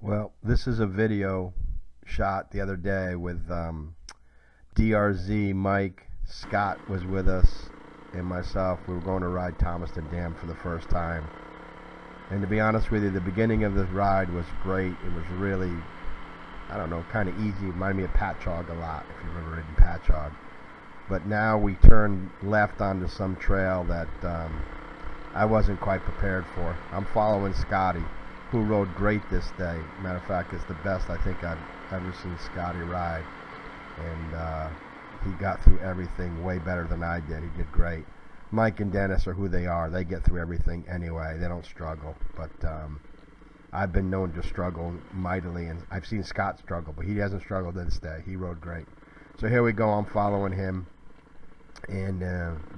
Well, this is a video shot the other day with DRZ, Mike, Scott was with us, and myself. We were going to ride Thomaston Dam for the first time. And to be honest with you, the beginning of the ride was great. It was really, I don't know, kind of easy. It reminded me of Patchogue a lot, if you've ever ridden Patchogue. But now we turned left onto some trail that I wasn't quite prepared for. I'm following Scotty, who rode great this day. Matter of fact, it's the best I think I've ever seen Scotty ride. And he got through everything way better than I did. He did great. Mike and Dennis are who they are. They get through everything anyway. They don't struggle. But I've been known to struggle mightily, and I've seen Scott struggle, but he hasn't struggled this day. He rode great. So here we go. I'm following him, and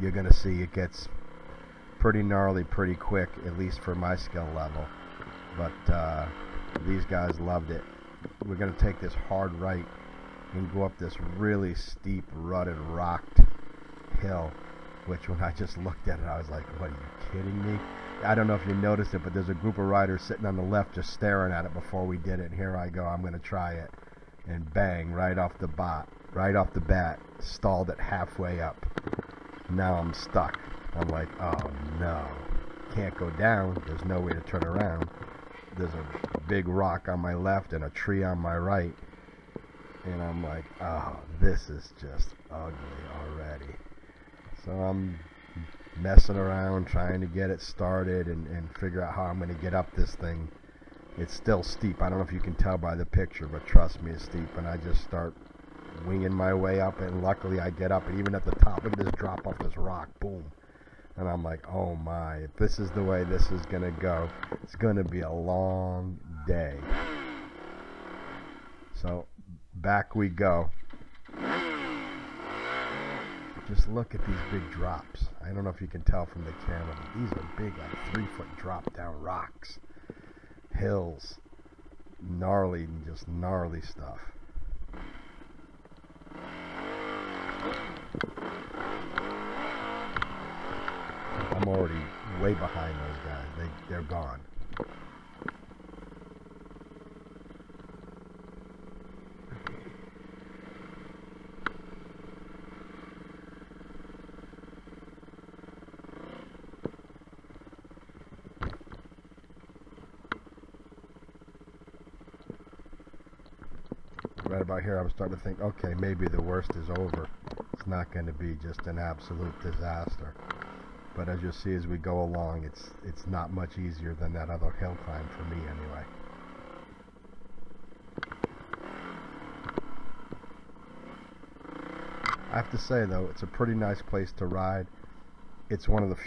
you're going to see it gets pretty gnarly pretty quick, at least for my skill level. But these guys loved it. We're going to take this hard right and go up this really steep, rutted, rocked hill, which when I just looked at it, I was like, what, are you kidding me? I don't know if you noticed it, but there's a group of riders sitting on the left just staring at it before we did it. And here I go, I'm going to try it. And bang, right off the bat, stalled it halfway up. Now I'm stuck. I'm like, oh no, can't go down. There's no way to turn around. There's a big rock on my left and a tree on my right. And I'm like, oh, this is just ugly already. So I'm messing around trying to get it started and figure out how I'm going to get up this thing. It's still steep. I don't know if you can tell by the picture, but trust me, it's steep. And I just start winging my way up, and luckily I get up, and even at the top, look at this drop off this rock, boom. And I'm like, oh my, if this is the way this is going to go, it's going to be a long day. So back we go. Just look at these big drops. I don't know if you can tell from the camera, but these are big, like 3-foot drop down rocks, hills, gnarly, just gnarly stuff. I'm already way behind those guys. They're gone. Right about here, I was starting to think, okay, maybe the worst is over. It's not going to be just an absolute disaster. But as you'll see as we go along, it's not much easier than that other hill climb for me anyway. I have to say though, it's a pretty nice place to ride. It's one of the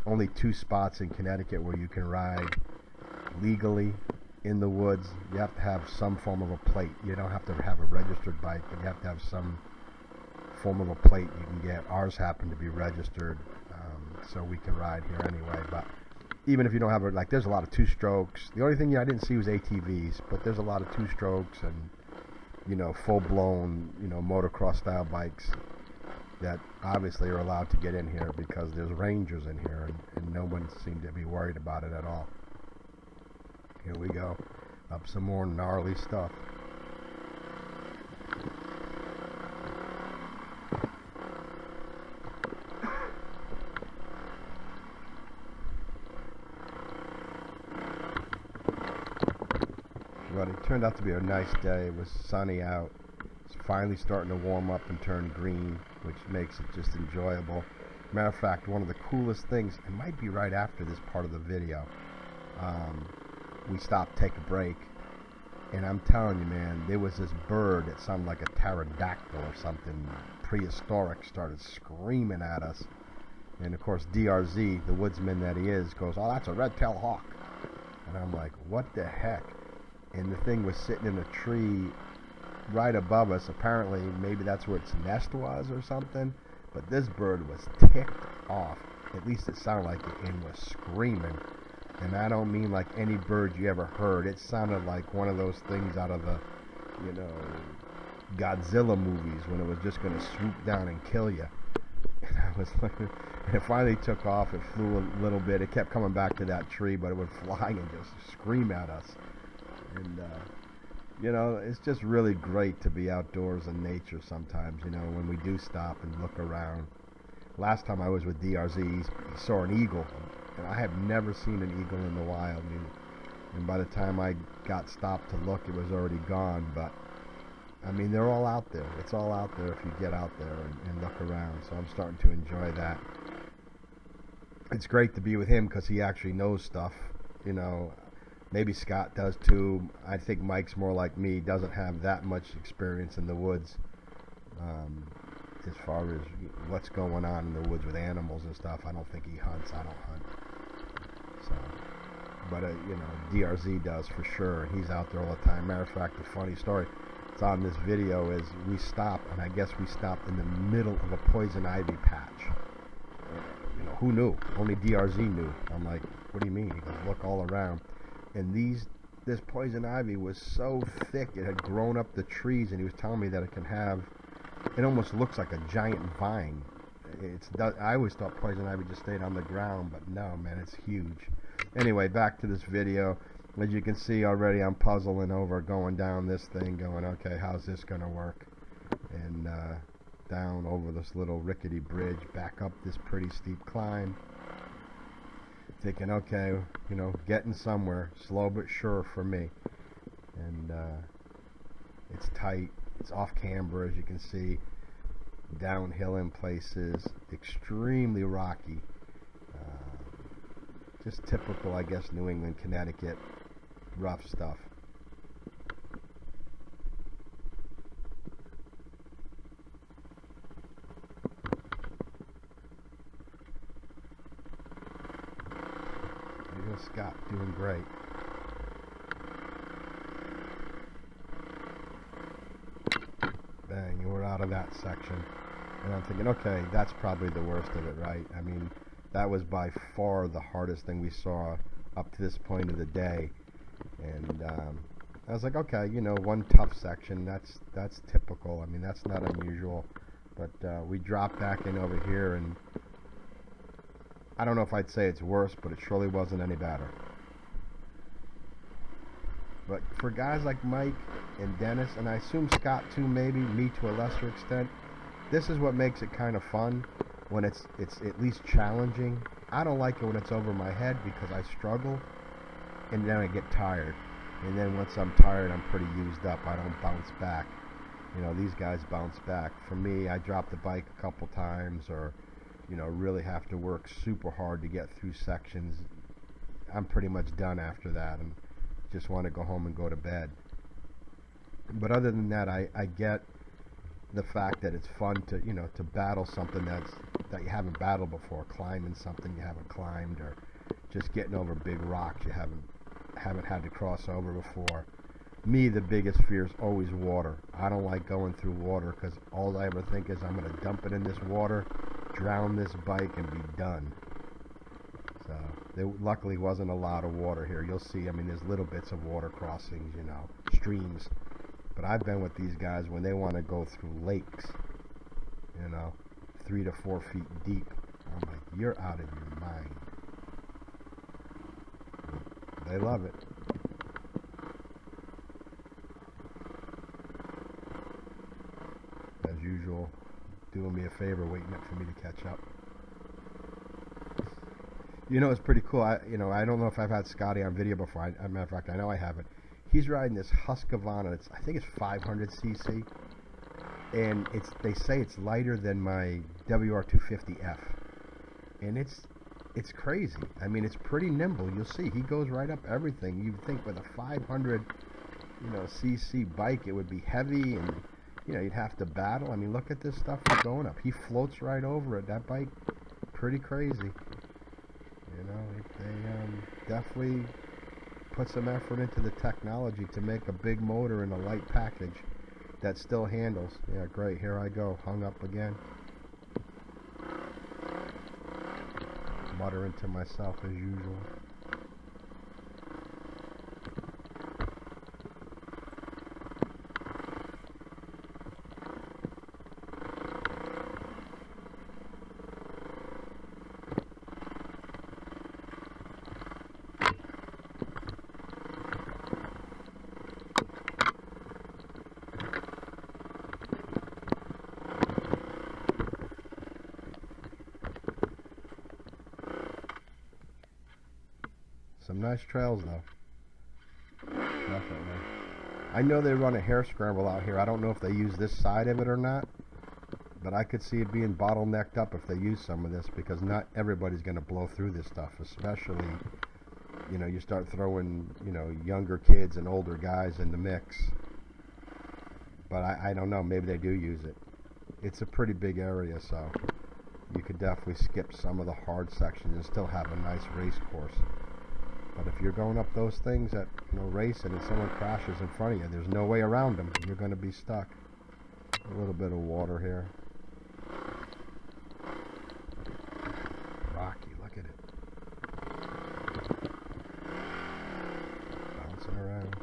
only 2 spots in Connecticut where you can ride legally in the woods. You have to have some form of a plate. You don't have to have a registered bike, but you have to have some form of a plate you can get. Ours happen to be registered, so we can ride here anyway. But even if you don't have it, like, there's a lot of 2-strokes. The only thing I didn't see was ATVs, but there's a lot of 2-strokes and, you know, full-blown, you know, motocross style bikes that obviously are allowed to get in here because there's rangers in here, and no one seemed to be worried about it at all. Here we go, up some more gnarly stuff. But it turned out to be a nice day. It was sunny out. It's finally starting to warm up and turn green, which makes it just enjoyable. Matter of fact, one of the coolest things, it might be right after this part of the video, we stopped to take a break, and I'm telling you, man, there was this bird that sounded like a pterodactyl or something prehistoric, started screaming at us. And of course DRZ, the woodsman that he is, goes, oh, that's a red-tailed hawk. And I'm like, what the heck? And the thing was sitting in a tree right above us. Apparently maybe that's where its nest was or something, but this bird was ticked off, at least it sounded like it, and was screaming. And I don't mean like any bird you ever heard. It sounded like one of those things out of the, you know, Godzilla movies when it was just going to swoop down and kill you. And I was like, and it finally took off. It flew a little bit. It kept coming back to that tree, but it would fly and just scream at us. And you know, it's just really great to be outdoors in nature sometimes, you know, when we do stop and look around. Last time I was with DRZ, he saw an eagle, and I have never seen an eagle in the wild. And by the time I got stopped to look, it was already gone. But I mean, they're all out there. It's all out there if you get out there and look around. So I'm starting to enjoy that. It's great to be with him because he actually knows stuff. You know, maybe Scott does too. I think Mike's more like me. Doesn't have that much experience in the woods. As far as what's going on in the woods with animals and stuff, I don't think he hunts. I don't hunt. So, but you know, DRZ does for sure, and he's out there all the time. Matter of fact, the funny story, it's on this video, is we stopped, and I guess we stopped in the middle of a poison ivy patch. You know, who knew? Only DRZ knew. I'm like, what do you mean? He goes, look all around, and this poison ivy was so thick it had grown up the trees, and he was telling me that it can have. It almost looks like a giant vine. I always thought poison ivy just stayed on the ground, but no, man, it's huge. Anyway, back to this video. As you can see already, I'm puzzling over going down this thing, going, okay, how's this going to work? And down over this little rickety bridge, back up this pretty steep climb. Thinking, okay, you know, getting somewhere, slow but sure for me. And it's tight. It's off camber, as you can see, downhill in places, extremely rocky. Just typical, I guess, New England, Connecticut, rough stuff. There goes Scott, doing great. Bang, we're out of that section. And I'm thinking, okay, that's probably the worst of it, right? I mean, that was by far the hardest thing we saw up to this point of the day. And I was like, okay, you know, one tough section, that's typical. I mean, that's not unusual. But we dropped back in over here, and I don't know if I'd say it's worse, but it surely wasn't any better. But for guys like Mike and Dennis, and I assume Scott too, maybe, me to a lesser extent, this is what makes it kind of fun, when it's at least challenging. I don't like it when it's over my head because I struggle, and then I get tired. And then once I'm tired, I'm pretty used up. I don't bounce back. You know, these guys bounce back. For me, I drop the bike a couple times, or, you know, really have to work super hard to get through sections. I'm pretty much done after that, and just want to go home and go to bed. But other than that, I get the fact that it's fun to, you know, to battle something that you haven't battled before, climbing something you haven't climbed, or just getting over big rocks you haven't had to cross over before. Me, the biggest fear is always water. I don't like going through water because all I ever think is I'm going to dump it in this water, drown this bike, and be done. So there luckily wasn't a lot of water here. You'll see, I mean, there's little bits of water crossings, you know, streams. But I've been with these guys when they want to go through lakes, you know, 3 to 4 feet deep. I'm like, you're out of your mind. They love it. As usual, doing me a favor, waiting up for me to catch up. You know, it's pretty cool. I don't know if I've had Scotty on video before. As a matter of fact, I know I haven't. He's riding this Husqvarna. I think it's 500 cc, and they say it's lighter than my WR250F, and it's crazy. I mean, it's pretty nimble. You'll see he goes right up everything. You'd think with a 500, you know, cc bike, it would be heavy, and you know, you'd have to battle. I mean, look at this stuff he's going up. He floats right over it. That bike, pretty crazy. You know, they definitely put some effort into the technology to make a big motor in a light package that still handles. Yeah, great. Here I go. Hung up again. Muttering to myself as usual. Some nice trails though. Definitely. I know they run a hare scramble out here. I don't know if they use this side of it or not, but I could see it being bottlenecked up if they use some of this, because not everybody's going to blow through this stuff, especially, you know, you start throwing, you know, younger kids and older guys in the mix. But I don't know, maybe they do use it. It's a pretty big area, so you could definitely skip some of the hard sections and still have a nice race course. But if you're going up those things at, you know, racing and someone crashes in front of you, there's no way around them. You're going to be stuck. A little bit of water here. Rocky, look at it. Bouncing around.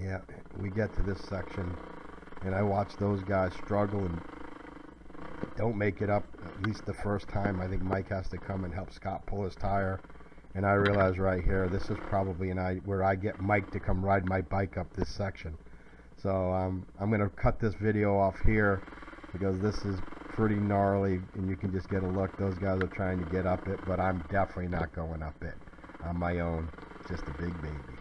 Yeah, we get to this section, and I watch those guys struggle and don't make it up at least the first time. I think Mike has to come and help Scott pull his tire, and I realize right here this is probably where I get Mike to come ride my bike up this section. So I'm going to cut this video off here because this is pretty gnarly, and you can just get a look. Those guys are trying to get up it, but I'm definitely not going up it on my own. Just a big baby.